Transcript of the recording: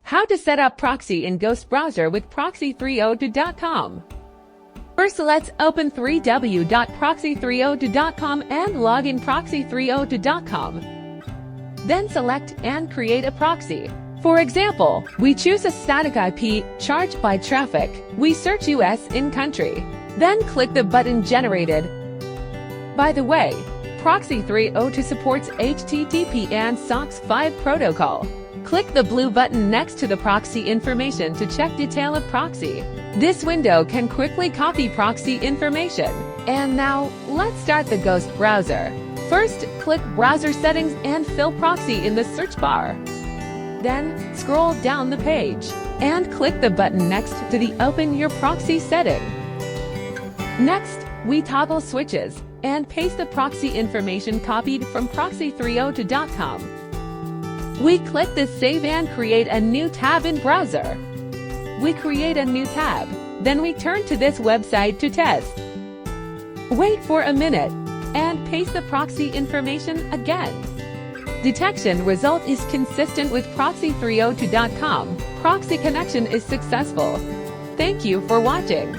How to set up proxy in Ghost Browser with proxy302.com. First, let's open www.proxy302.com and log in proxy302.com. Then select and create a proxy. For example, we choose a static IP charged by traffic. We search US in country. Then click the button generated. By the way, Proxy302 supports HTTP and SOX 5 protocol. Click the blue button next to the proxy information to check detail of proxy. This window can quickly copy proxy information. And now, let's start the Ghost browser. First, click Browser Settings and fill proxy in the search bar. Then, scroll down the page and click the button next to the Open Your Proxy setting. Next, we toggle switches and paste the proxy information copied from proxy302.com. We click the Save and create a new tab in browser. We create a new tab, then we turn to this website to test. Wait for a minute and paste the proxy information again. Detection result is consistent with proxy302.com. Proxy connection is successful. Thank you for watching.